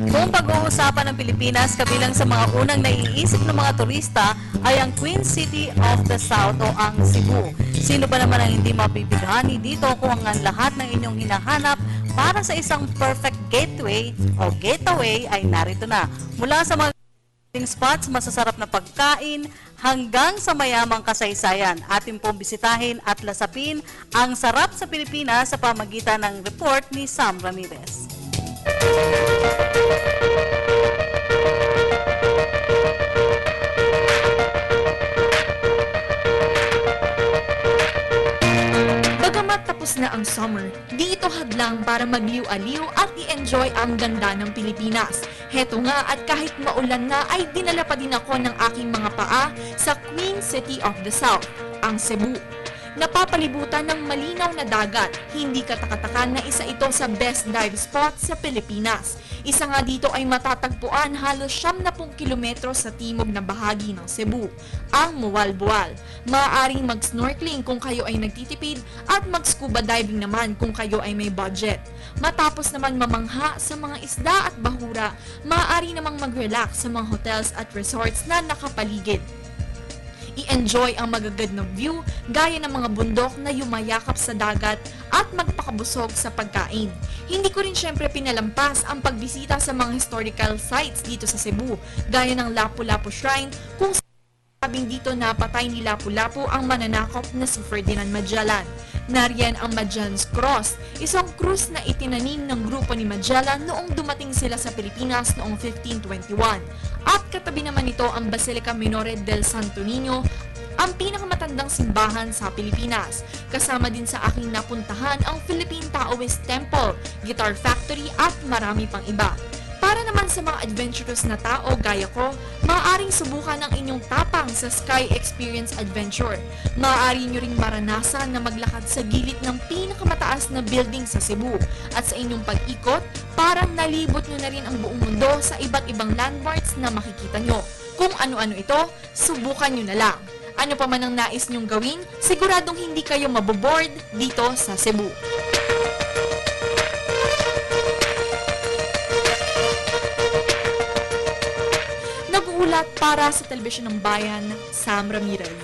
Kung pag-uusapan ng Pilipinas, kabilang sa mga unang naiisip ng mga turista ay ang Queen City of the South o ang Cebu. Sino ba naman ang hindi mabibighani dito kung ang lahat ng inyong hinahanap para sa isang perfect gateway o getaway ay narito na. Mula sa mga spots, masasarap na pagkain, hanggang sa mayamang kasaysayan. Atin pong bisitahin at lasapin ang sarap sa Pilipinas sa pamagitan ng report ni Sam Ramirez. Bagamat tapos na ang summer, di ito hadlang para magliw-aliw at i-enjoy ang ganda ng Pilipinas. Heto nga at kahit maulan na ay dinala pa din ako ng aking mga paa sa Queen City of the South, ang Cebu. Napapalibutan ng malinaw na dagat, hindi katakatakan na isa ito sa best dive spot sa Pilipinas. Isa nga dito ay matatagpuan halos 70 kilometro sa timog na bahagi ng Cebu, ang Mualboal. Maaaring mag-snorkeling kung kayo ay nagtitipid at mag-scuba diving naman kung kayo ay may budget. Matapos naman mamangha sa mga isda at bahura, maaari namang mag-relax sa mga hotels at resorts na nakapaligid. I-enjoy ang magagad na view gaya ng mga bundok na yumayakap sa dagat at magpakabusog sa pagkain. Hindi ko rin syempre pinalampas ang pagbisita sa mga historical sites dito sa Cebu, gaya ng Lapu-Lapu Shrine kung sabing dito napatay ni Lapu-Lapu ang mananakop na si Ferdinand Magellan. Nariyan ang Magellan's Cross, isang krus na itinanim ng grupo ni Magellan noong dumating sila sa Pilipinas noong 1521. At katabi naman ito ang Basilica Minore del Santo Niño, ang pinakamatandang simbahan sa Pilipinas. Kasama din sa aking napuntahan ang Philippine Taoist Temple, Guitar Factory at marami pang iba. Para naman sa mga adventurous na tao gaya ko, maaaring subukan ang inyong tapang sa Sky Experience Adventure. Maaari nyo ring maranasan na maglakad sa gilid ng pinakamataas na building sa Cebu. At sa inyong pag-ikot, parang nalibot nyo na rin ang buong mundo sa iba't ibang landmarks na makikita nyo. Kung ano-ano ito, subukan nyo na lang. Ano pa man ang nais nyong gawin, siguradong hindi kayo maboboard dito sa Cebu. Nag-uulat para sa Telebisyon ng Bayan, Sam Ramirez.